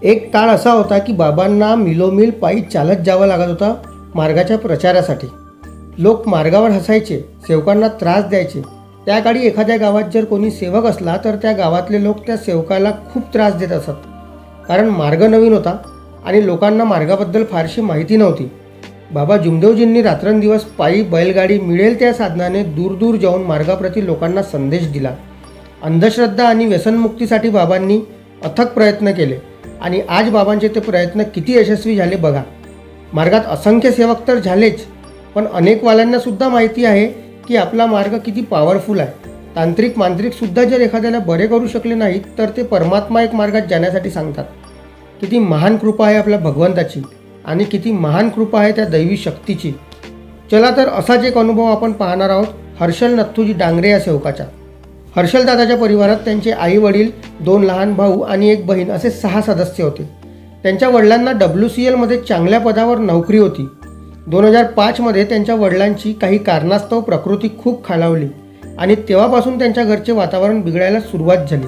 एक काळ असा होता की बाबांना मिलोमिल पायी चालत जावं लागत होता मार्गाच्या प्रचारासाठी. लोक मार्गावर हसायचे, सेवकांना त्रास द्यायचे. त्या काळी एखाद्या गावात जर कोणी सेवक असला तर त्या गावातले लोक त्या सेवकाला खूप त्रास देत असत, कारण मार्ग नवीन होता आणि लोकांना मार्गाबद्दल फारशी माहिती नव्हती. बाबा जुमदेवजींनी रात्रंदिवस पायी, बैलगाडी मिळेल त्या साधनाने दूर दूर जाऊन मार्गाप्रती लोकांना संदेश दिला. अंधश्रद्धा आणि व्यसनमुक्तीसाठी बाबांनी अथक प्रयत्न केले आणि आज बाबांचे ते प्रयत्न किती यशस्वी झाले बघा. मार्गात असंख्य सेवक तर झालेच, पण अनेक वाल्यांनासुद्धा माहिती आहे की आपला मार्ग किती पॉवरफुल आहे. तांत्रिक मांत्रिकसुद्धा जर एखाद्याला बरे करू शकले नाहीत तर ते परमात्मा एक मार्गात जाण्यासाठी सांगतात. किती महान कृपा आहे आपल्या भगवंताची आणि किती महान कृपा आहे त्या दैवी शक्तीची. चला तर असाच एक अनुभव आपण पाहणार आहोत हर्षल नथुजी डांगरे या सेवकाचा. हर्षलदादाच्या परिवारात त्यांचे आई वडील, 2 लहान भाऊ आणि एक बहीण असे 6 सदस्य होते. त्यांच्या वडिलांना WCLमध्ये चांगल्या पदावर नोकरी होती. 2005मध्ये त्यांच्या वडिलांची काही कारणास्तव प्रकृती खूप खालावली आणि तेव्हापासून त्यांच्या घरचे वातावरण बिघडायला सुरुवात झाली.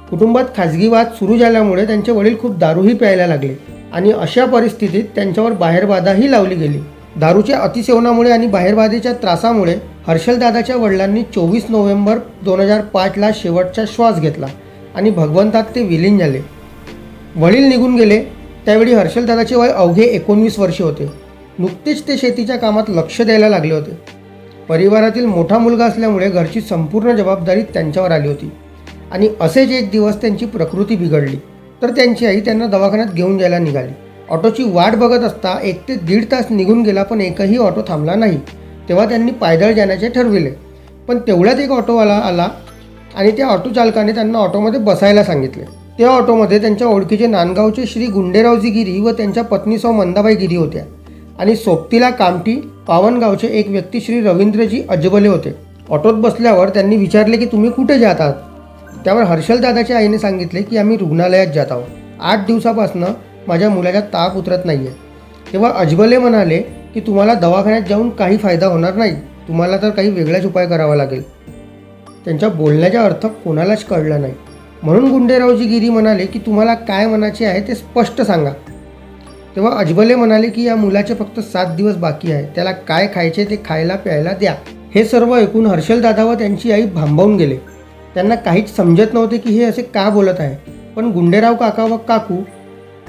कुटुंबात खाजगी वाद सुरू झाल्यामुळे त्यांचे वडील खूप दारूही प्यायला लागले आणि अशा परिस्थितीत त्यांच्यावर बाहेरबाधाही लावली गेली. दारूच्या अतिसेवनामुळे आणि बाहेरबाधेच्या त्रासामुळे हर्षलदादाच्या वडिलांनी 24 नोव्हेंबर 2005ला शेवटचा श्वास घेतला आणि भगवंतात ते विलीन झाले. वडील निघून गेले त्यावेळी हर्षलदादाचे वय अवघे 19 वर्षे होते. नुकतेच ते शेतीच्या कामात लक्ष द्यायला लागले होते. परिवारातील मोठा मुलगा असल्यामुळे घरची संपूर्ण जबाबदारी त्यांच्यावर आली होती आणि असेच एक दिवस त्यांची प्रकृती बिघडली तर त्यांची आई त्यांना दवाखान्यात घेऊन जायला निघाली. ऑटोची वाट बघत असता 1 ते 1.5 तास निघून गेला पण एकही ऑटो थांबला नाही. तेव्हा त्यांनी पायदळ जाण्याचे ठरविले, पण तेवढ्यात एक ऑटोवाला आला आणि त्या ऑटो चालकाने त्यांना ऑटोमध्ये बसायला सांगितले. त्या ऑटोमध्ये त्यांच्या ओळखीचे नांदगावचे श्री गुंडेरावजी गिरी व त्यांच्या पत्नी सौ मंदाबाई गिरी होत्या आणि सोबतीला कामठी पावनगावचे एक व्यक्ती श्री रवींद्रजी अजबले होते. ऑटोत बसल्यावर त्यांनी विचारले की तुम्ही कुठे जात आहात. त्यावर हर्षलदादाच्या आईने सांगितले की आम्ही रुग्णालयात जात आहोत. 8 दिवसापासून माझ्या मुलाचा ताप उतरत नाही आहे. तेव्हा अजबले म्हणाले की तुम्हाला दवाखान्यात जाऊन काही फायदा होणार नाही, तुम्हाला तर काही वेगळाच उपाय करावा लागेल. त्यांच्या बोलण्याचा अर्थ कोणालाच कळला नाही. म्हणून गुंडेरावजी गिरी म्हणाले की तुम्हाला काय म्हणायचे आहे ते स्पष्ट सांगा. तेव्हा अजबले म्हणाले की या मुलाचे फक्त 7 दिवस बाकी आहे, त्याला काय खायचे ते खायला प्यायला द्या. हे सर्व ऐकून हर्षलदादा व त्यांची आई भांबावून गेले. त्यांना काहीच समजत नव्हते की हे असे का बोलत आहे. पण गुंडेराव काका व काकू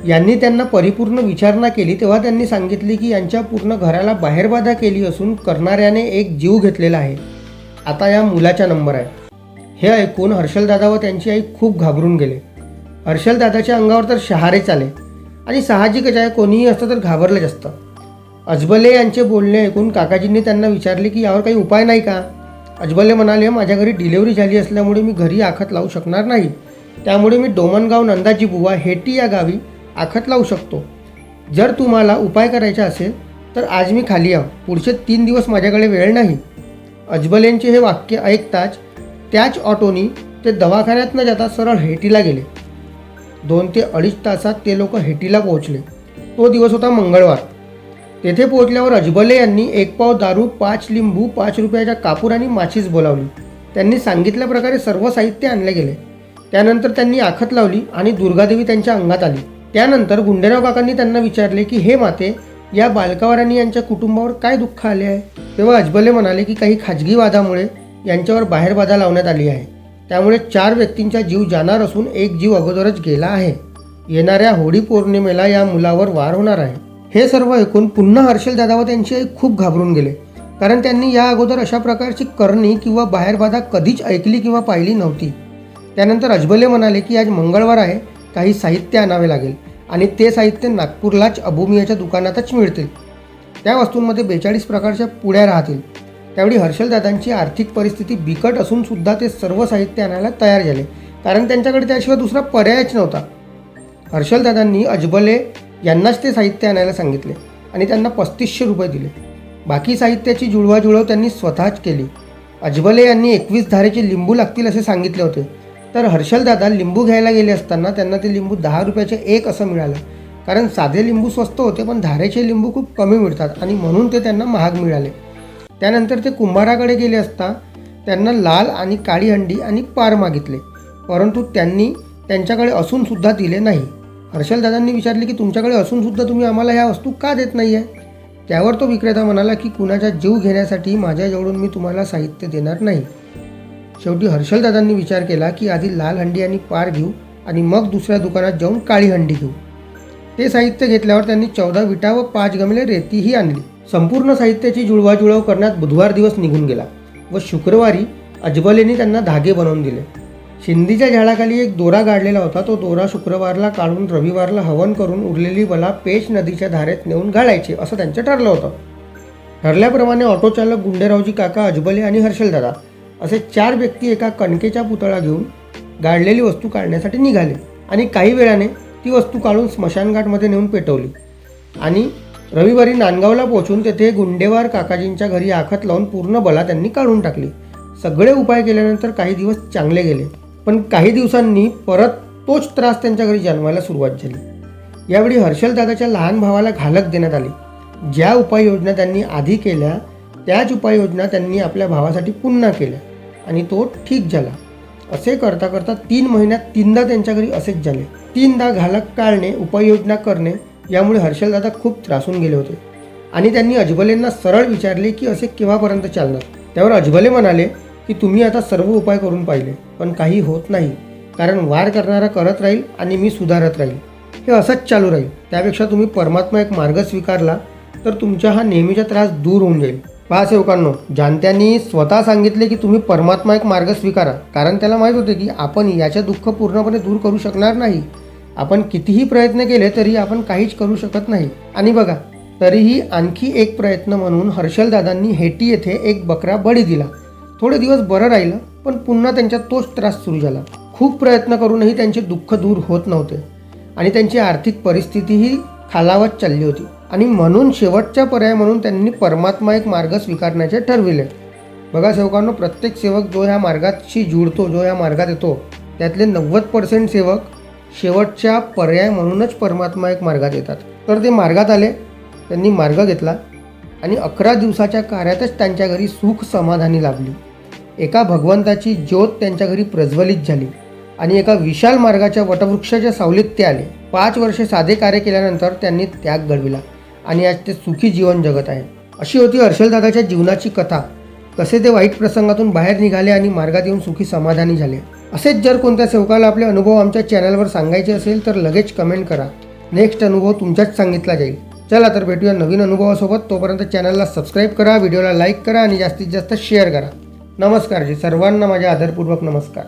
यांनी त्यांना परिपूर्ण विचारणा केली तेव्हा त्यांनी सांगितले की यांच्या पूर्ण घराला बाहेरबाधा केली असून करणाऱ्याने एक जीव घेतलेला आहे. आता या मुलाचा नंबर आहे. हे ऐकून हर्षलदादा व त्यांची आई खूप घाबरून गेले. हर्षलदादाच्या अंगावर तर शहारेच आले आणि साहजिकच आहे, कोणीही असतं तर घाबरलंच असतं. अजबले यांचे बोलणे ऐकून काकाजींनी त्यांना विचारले की यावर काही उपाय नाही का. अजबले म्हणाले माझ्या घरी डिलेवरी झाली असल्यामुळे मी घरी आखत लावू शकणार नाही, त्यामुळे मी डोमनगाव नंदाजी बुवा हेटी या गावी आखत लावू शकतो. जर तुम्हाला उपाय करायचा असेल तर आज मी खाली आहो, पुढचे 3 दिवस माझ्याकडे वेळ नाही. अजबलेंचे हे वाक्य ऐकताच त्याच ऑटोनी ते दवाखान्यात न जाता सरळ हेटीला गेले. 2 ते 2.5 तासात ते लोक हेटीला पोहोचले. तो दिवस होता मंगळवार. तेथे पोहोचल्यावर अजबले यांनी 1 पाव दारू, 5 लिंबू, 5 रुपयाचा कापूर आणि माचीस बोलावली. त्यांनी सांगितल्याप्रकारे सर्व साहित्य आणले गेले. त्यानंतर त्यांनी आखत लावली आणि दुर्गादेवी त्यांच्या अंगात आली. त्यानंतर गुंडेराव काकांनी त्यांना विचारले की हे माते, या बालकावर आणि यांच्या कुटुंबावर काय दुःख आले आहे. तेव्हा अजबले म्हणाले की काही खाजगी वादामुळे यांच्यावर बाहेरबाधा लावण्यात आली आहे, त्यामुळे 4 व्यक्तींचा जीव जाणार असून एक जीव अगोदरच गेला आहे. येणाऱ्या होळी पौर्णिमेला या मुलावर वार होणार आहे. हे सर्व ऐकून पुन्हा हर्षलदादा व त्यांची आई खूप घाबरून गेले, कारण त्यांनी या अगोदर अशा प्रकारची करणी किंवा बाहेरबाधा कधीच ऐकली किंवा पाहिली नव्हती. त्यानंतर अजबले म्हणाले की आज मंगळवार आहे, काही साहित्य आणावे लागेल आणि ते साहित्य नागपूरलाच अभूमियाच्या दुकानातच मिळतील. त्या वस्तूंमध्ये 42 प्रकारच्या पुड्या राहतील. त्यावेळी हर्षलदादांची आर्थिक परिस्थिती बिकट असून सुद्धा ते सर्व साहित्य आणायला तयार झाले, कारण त्यांच्याकडे त्याशिवाय दुसरा पर्यायच नव्हता. हर्षलदादांनी अजबले यांनाच ते साहित्य आणायला सांगितले आणि त्यांना 3500 रुपये दिले. बाकी साहित्याची जुळवाजुळव त्यांनी स्वतःच केली. अजबले यांनी 21 धारेचे लिंबू लागतील असे सांगितले होते, तर हर्षलदादा लिंबू घ्यायला गेले असताना त्यांना ते लिंबू 10 रुपयाचे एक असं मिळालं, कारण साधे लिंबू स्वस्त होते पण धारेचे लिंबू खूप कमी मिळतात आणि म्हणून ते त्यांना महाग मिळाले. त्यानंतर ते कुंभाराकडे गेले असता त्यांना लाल आणि काळी हंडी आणि पार मागितले, परंतु त्यांनी त्यांच्याकडे असूनसुद्धा दिले नाही. हर्षलदादांनी विचारले की तुमच्याकडे असूनसुद्धा तुम्ही आम्हाला ह्या वस्तू का देत नाही आहे? त्यावर तो विक्रेता म्हणाला की कुणाचा जीव घेण्यासाठी माझ्याजवळून मी तुम्हाला साहित्य देणार नाही. शेवटी हर्षलदादांनी विचार केला की आधी लाल हंडी आणि पार घेऊ आणि मग दुसऱ्या दुकानात जाऊन काळी हंडी घेऊ. ते साहित्य घेतल्यावर त्यांनी 14 विटा व 5 गमले रेतीही आणली. संपूर्ण साहित्याची जुळवाजुळव करण्यात बुधवार दिवस निघून गेला व शुक्रवारी अजबलेंनी त्यांना धागे बनवून दिले. शिंदीच्या झाडाखाली एक दोरा गाडलेला होता. तो दोरा शुक्रवारला काढून रविवारला हवन करून उरलेली बला पेच नदीच्या धारेत नेऊन गाळायचे असं त्यांचं ठरलं होतं. ठरल्याप्रमाणे ऑटोचालक गुंडेरावजी काका, अजबले आणि हर्षलदादा असे 4 व्यक्ती एका कणकेचा पुतळा घेऊन गाडलेली वस्तू काढण्यासाठी निघाले आणि काही वेळाने ती वस्तू काढून स्मशानघाटमध्ये नेऊन पेटवली आणि रविवारी नांदगावला पोहोचून तेथे गुंडेवार काकाजींच्या घरी आखत लावून पूर्ण बला त्यांनी काढून टाकली. सगळे उपाय केल्यानंतर काही दिवस चांगले गेले, पण काही दिवसांनी परत तोच त्रास त्यांच्या घरी जाणवायला सुरुवात झाली. यावेळी हर्षलदादाच्या लहान भावाला घालक देण्यात आली. ज्या उपाययोजना त्यांनी आधी केल्या त्याच उपाययोजना त्यांनी आपल्या भावासाठी पुन्हा केल्या आणि तो ठीक झाला. असे करता करता 3 महिन्यात 3दा त्यांच्या घरी असेच झाले. 3दा घालक काढणे, उपाययोजना करणे यामुळे हर्षलदादा खूप त्रासून गेले होते आणि त्यांनी अजबलेंना सरळ विचारले की असे केव्हापर्यंत चालणार. त्यावर अजबले म्हणाले की तुम्ही आता सर्व उपाय करून पाहिले पण काही होत नाही, कारण वार करणारा करत राहील आणि मी सुधारत राहील. हे असंच चालू राहील. त्यापेक्षा तुम्ही परमात्मा एक मार्ग स्वीकारला तर तुमचा हा नेहमीचा त्रास दूर होऊन जाईल. पहा सेवकांनो, जाणत्यांनी स्वतः सांगितले की तुम्ही परमात्मा एक मार्ग स्वीकारा, कारण त्याला माहीत होते की आपण याचे दुःख पूर्णपणे दूर करू शकणार नाही. आपण कितीही प्रयत्न केले तरी आपण काहीच करू शकत नाही. आणि बघा, तरीही आणखी एक प्रयत्न म्हणून हर्षलदादांनी हेटी येथे एक बकरा बळी दिला. थोडे दिवस बरं राहिलं, पण पुन्हा त्यांच्या तोच त्रास सुरू झाला. खूप प्रयत्न करूनही त्यांचे दुःख दूर होत नव्हते आणि त्यांची आर्थिक परिस्थितीही खालावत चालली होती. आणि म्हणून शेवटचा पर्याय म्हणून त्यांनी परमात्मा एक मार्ग स्वीकारण्याचे ठरविले. बघा सेवकांनो, प्रत्येक सेवक जो ह्या मार्गाशी जुळतो, जो ह्या मार्गात येतो, त्यातले 90% सेवक शेवटच्या पर्याय म्हणूनच परमात्मा एक मार्गात येतात. तर ते मार्गात आले, त्यांनी मार्ग घेतला आणि 11 दिवसाच्या कार्यातच त्यांच्या घरी सुख समाधानी लाभली. एका भगवंताची ज्योत त्यांच्या घरी प्रज्वलित झाली आणि एका विशाल मार्गाच्या वटवृक्षाच्या सावलीत ते आले. 5 वर्षे साधे कार्य केल्यानंतर त्यांनी त्याग घडविला आणि आज ते सुखी जीवन जगत आहे. अशी होती हर्षलदादाच्या जीवनाची कथा. कसे ते वाईट प्रसंगातून बाहेर निघाले आणि मार्गात येऊन सुखी समाधानी झाले. असेच जर कोणत्या सेवकाला आपले अनुभव आमच्या चॅनलवर सांगायचे असेल तर लगेच कमेंट करा. नेक्स्ट अनुभव तुमच्याच सांगितला जाईल. चला तर भेटूया नवीन अनुभवासोबत. तोपर्यंत चॅनलला सबस्क्राईब करा, व्हिडिओला लाईक करा आणि जास्तीत जास्त शेअर करा. नमस्कार जी सर्वांना, माझ्या आदरपूर्वक नमस्कार.